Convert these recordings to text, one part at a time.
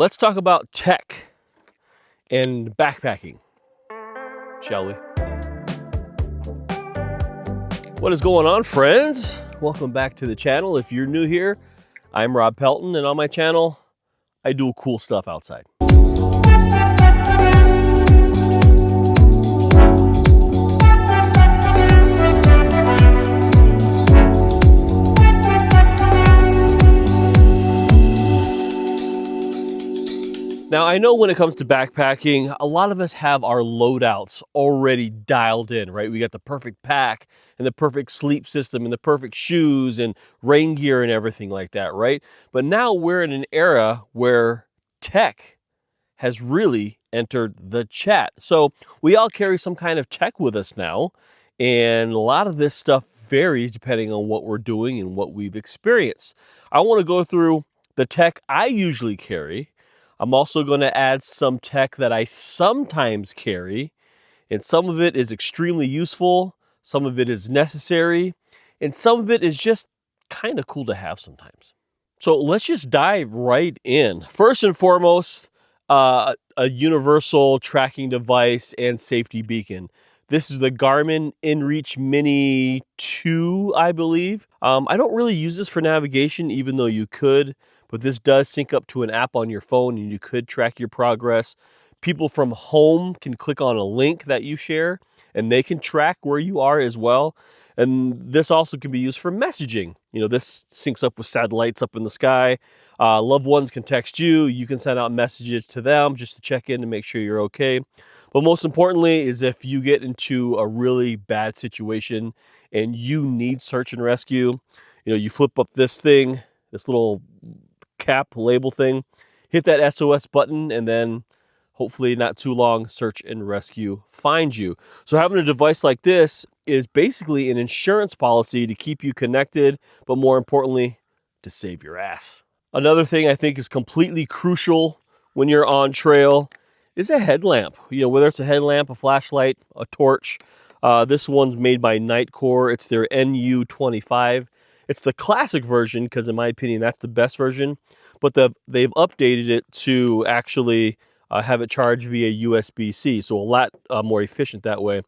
Let's talk about tech and backpacking, shall we? What is going on, friends? Welcome back to the channel. If you're new here, I'm Rob Pelton, and on my channel, I do cool stuff outside. Now, I know when it comes to backpacking, a lot of us have our loadouts already dialed in, right? We got the perfect pack and the perfect sleep system and the perfect shoes and rain gear and everything like that, right? But now we're in an era where tech has really entered the chat. So we all carry some kind of tech with us now, and a lot of this stuff varies depending on what we're doing and what we've experienced. I want to go through the tech I usually carry. I'm also going to add some tech that I sometimes carry, and some of it is extremely useful, some of it is necessary, and some of it is just kind of cool to have sometimes. So let's just dive right in. First and foremost, a universal tracking device and safety beacon. This is the Garmin InReach Mini 2, I believe. I don't really use this for navigation, even though you could. But this does sync up to an app on your phone and you could track your progress. People from home can click on a link that you share and they can track where you are as well. And this also can be used for messaging. You know, this syncs up with satellites up in the sky. Loved ones can text you. You can send out messages to them just to check in and make sure you're okay. But most importantly is if you get into a really bad situation and you need search and rescue, you know, you flip up this thing, this little cap label thing, hit that SOS button, and then hopefully not too long, search and rescue finds you. So having a device like this is basically an insurance policy to keep you connected, but more importantly, to save your ass. Another thing I think is completely crucial when you're on trail is a headlamp. You know, whether it's a headlamp, a flashlight, a torch. This one's made by Nitecore. It's their NU25. It's the classic version because, in my opinion, that's the best version. But they've updated it to actually have it charged via USB-C, so a lot more efficient that way.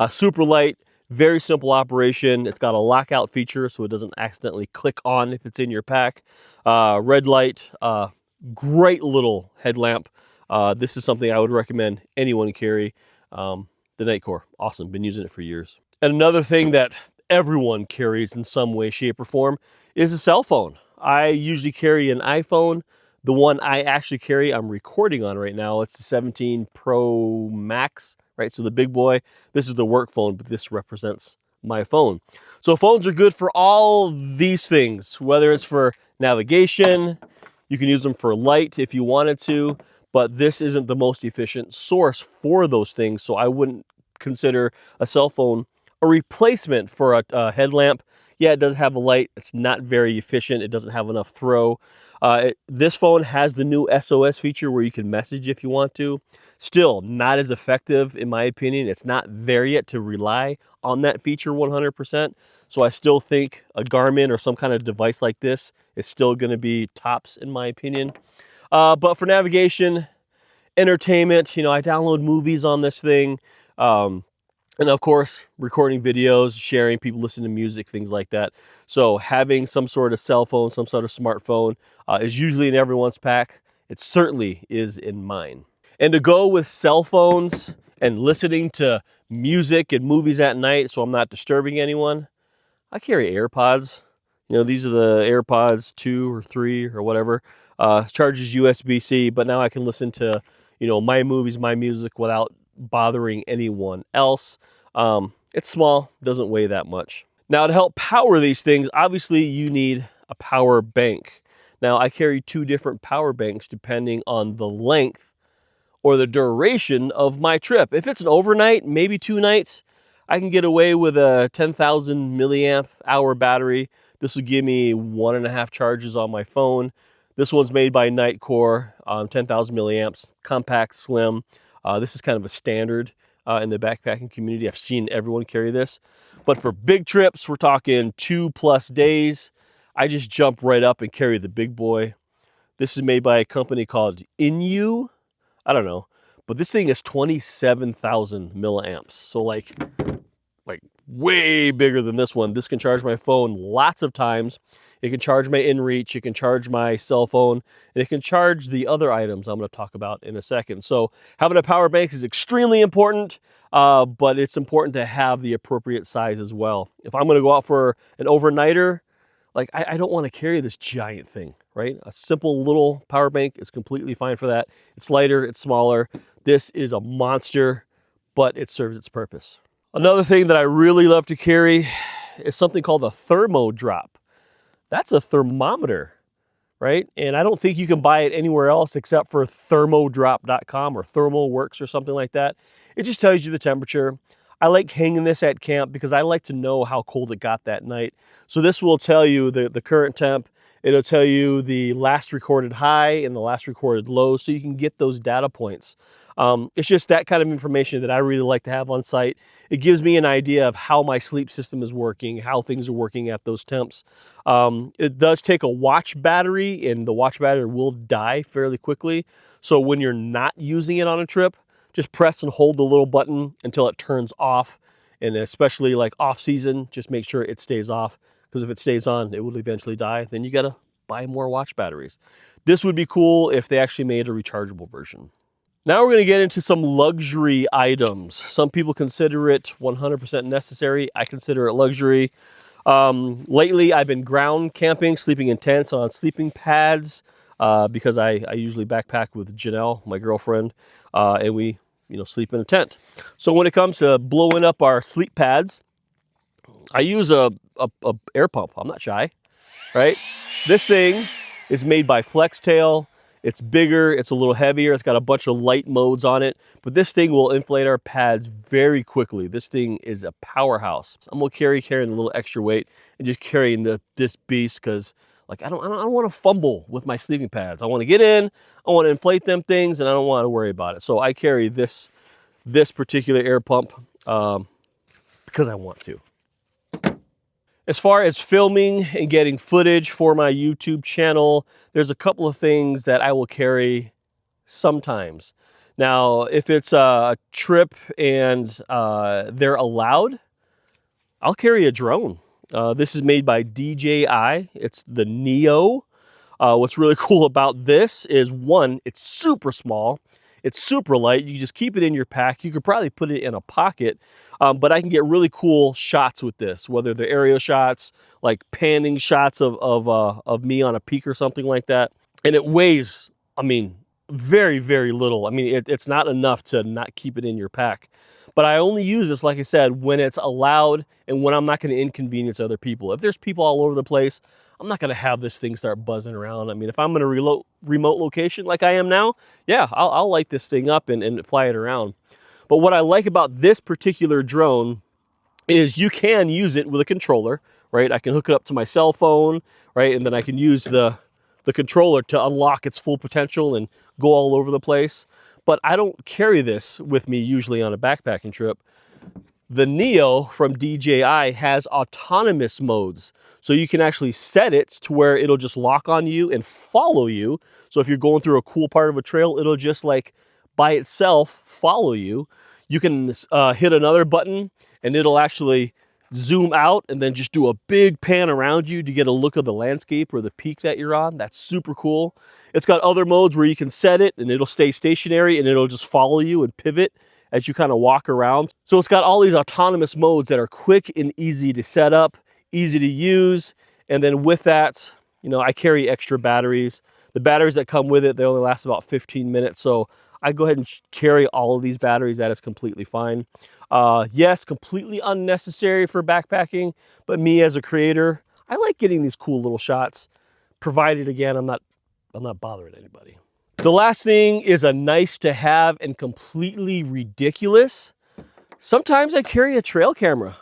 Super light, very simple operation. It's got a lockout feature, so it doesn't accidentally click on if it's in your pack. Red light, great little headlamp. This is something I would recommend anyone carry. The Nitecore, awesome. Been using it for years. And another thing that everyone carries in some way, shape, or form is a cell phone. I usually carry an iPhone. The one I actually carry, I'm recording on right now. It's the 17 Pro Max, right? So the big boy. This is the work phone, but this represents my phone. So phones are good for all these things, whether it's for navigation, you can use them for light if you wanted to, but this isn't the most efficient source for those things. So I wouldn't consider a cell phone a replacement for a headlamp. Yeah, it does have a light. It's not very efficient. It doesn't have enough throw. This phone has the new SOS feature where you can message if you want to. Still, not as effective in my opinion. It's not there yet to rely on that feature 100%. So I still think a Garmin or some kind of device like this is still going to be tops in my opinion. But for navigation, entertainment, you know, I download movies on this thing. And of course, recording videos, sharing, people listen to music, things like that. So having some sort of cell phone, some sort of smartphone is usually in everyone's pack. It certainly is in mine. And to go with cell phones and listening to music and movies at night so I'm not disturbing anyone, I carry AirPods. You know, these are the AirPods 2 or 3 or whatever. Charges USB-C, but now I can listen to, you know, my movies, my music without bothering anyone else. It's small, doesn't weigh that much. Now, to help power these things, obviously you need a power bank. Now, I carry 2 different power banks depending on the length or the duration of my trip. If it's an overnight, maybe 2 nights, I can get away with a 10,000 milliamp hour battery. This will give me 1.5 charges on my phone. This one's made by Nitecore, 10,000 milliamps, compact, slim. This is kind of a standard in the backpacking community. I've seen everyone carry this. But for big trips, we're talking 2+ days. I just jump right up and carry the big boy. This is made by a company called INIU. I don't know, but this thing is 27,000 milliamps. So like way bigger than this one. This can charge my phone lots of times. It can charge my inReach, it can charge my cell phone, and it can charge the other items I'm going to talk about in a second. So having a power bank is extremely important, but it's important to have the appropriate size as well. If I'm going to go out for an overnighter, like I don't want to carry this giant thing, right? A simple little power bank is completely fine for that. It's lighter, it's smaller. This is a monster, but it serves its purpose. Another thing that I really love to carry is something called a Thermodrop. That's a thermometer, right? And I don't think you can buy it anywhere else except for thermodrop.com or ThermoWorks or something like that. It just tells you the temperature. I like hanging this at camp because I like to know how cold it got that night. So this will tell you the current temp. It'll tell you the last recorded high and the last recorded low, so you can get those data points. It's just that kind of information that I really like to have on site. It gives me an idea of how my sleep system is working, how things are working at those temps. It does take a watch battery, and the watch battery will die fairly quickly. So when you're not using it on a trip, just press and hold the little button until it turns off. And especially like off season, just make sure it stays off, because if it stays on, it will eventually die. Then you gotta buy more watch batteries. This would be cool if they actually made a rechargeable version. Now we're going to get into some luxury items. Some people consider it 100% necessary. I consider it luxury. Lately, I've been ground camping, sleeping in tents on sleeping pads, because I usually backpack with Janelle, my girlfriend, and we sleep in a tent. So when it comes to blowing up our sleep pads, I use a air pump. I'm not shy, right? This thing is made by Flextail. It's bigger, it's a little heavier, it's got a bunch of light modes on it, but this thing will inflate our pads very quickly. This thing is a powerhouse. I'm gonna carrying a little extra weight and just carrying this beast, because like I don't want to fumble with my sleeping pads. I want to get in, I want to inflate them things, and I don't want to worry about it. So I carry this particular air pump because I want to. As far as filming and getting footage for my YouTube channel, there's a couple of things that I will carry sometimes. Now, if it's a trip and they're allowed, I'll carry a drone. This is made by DJI. It's the Neo. What's really cool about this is, one, it's super small. It's super light. You just keep it in your pack. You could probably put it in a pocket, but I can get really cool shots with this, whether they're aerial shots, like panning shots of me on a peak or something like that. And it weighs, I mean, very, very little. I mean, it's not enough to not keep it in your pack. But I only use this, like I said, when it's allowed and when I'm not going to inconvenience other people. If there's people all over the place, I'm not going to have this thing start buzzing around. I mean, if I'm in a remote location like I am now, yeah, I'll light this thing up and fly it around. But what I like about this particular drone is you can use it with a controller, right? I can hook it up to my cell phone, right? And then I can use the controller to unlock its full potential and go all over the place. But I don't carry this with me usually on a backpacking trip. The Neo from DJI has autonomous modes. So you can actually set it to where it'll just lock on you and follow you. So if you're going through a cool part of a trail, it'll just like by itself follow you. You can hit another button and it'll actually zoom out and then just do a big pan around you to get a look of the landscape or the peak that you're on. That's super cool. It's got other modes where you can set it and it'll stay stationary and it'll just follow you and pivot as you kind of walk around. So it's got all these autonomous modes that are quick and easy to set up, easy to use. And then with that, I carry extra batteries. The batteries that come with it, they only last about 15 minutes. So I go ahead and carry all of these batteries. That is completely fine. Yes, completely unnecessary for backpacking, but me as a creator, I like getting these cool little shots, provided again, I'm not bothering anybody. The last thing is a nice to have and completely ridiculous. Sometimes I carry a trail camera.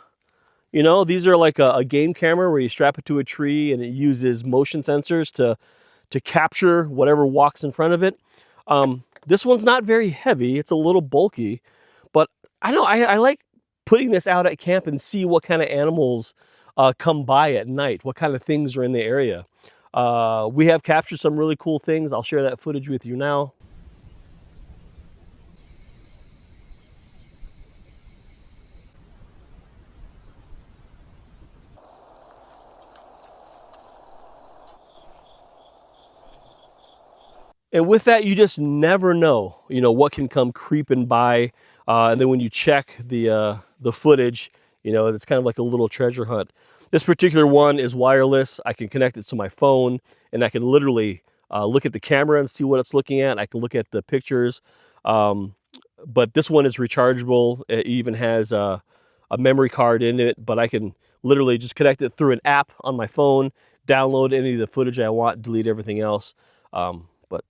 These are like a game camera where you strap it to a tree and it uses motion sensors to capture whatever walks in front of it. This one's not very heavy. It's a little bulky, but I like putting this out at camp and see what kind of animals come by at night, what kind of things are in the area. We have captured some really cool things. I'll share that footage with you now. And with that, you just never know, what can come creeping by. And then when you check the footage, it's kind of like a little treasure hunt. This particular one is wireless. I can connect it to my phone, and I can literally look at the camera and see what it's looking at. I can look at the pictures. But this one is rechargeable. It even has a memory card in it, but I can literally just connect it through an app on my phone, download any of the footage I want, delete everything else. But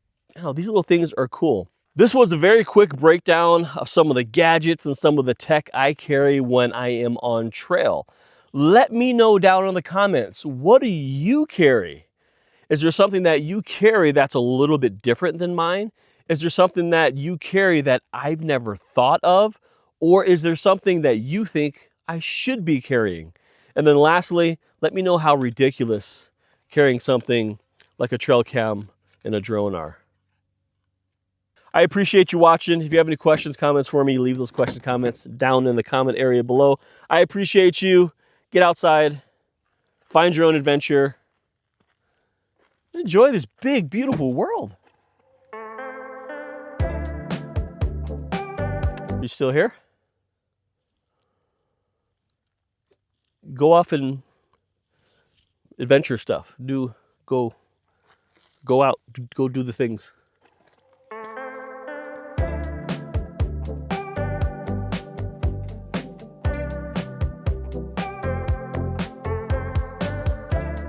these little things are cool. This was a very quick breakdown of some of the gadgets and some of the tech I carry when I am on trail. Let me know down in the comments, what do you carry? Is there something that you carry that's a little bit different than mine? Is there something that you carry that I've never thought of? Or is there something that you think I should be carrying? And then lastly, let me know how ridiculous carrying something like a trail cam and a drone are. I appreciate you watching. If you have any questions, comments for me, leave those questions, comments down in the comment area below. I appreciate you. Get outside, find your own adventure, enjoy this big, beautiful world. You still here? Go off and adventure stuff. Go out, go do the things.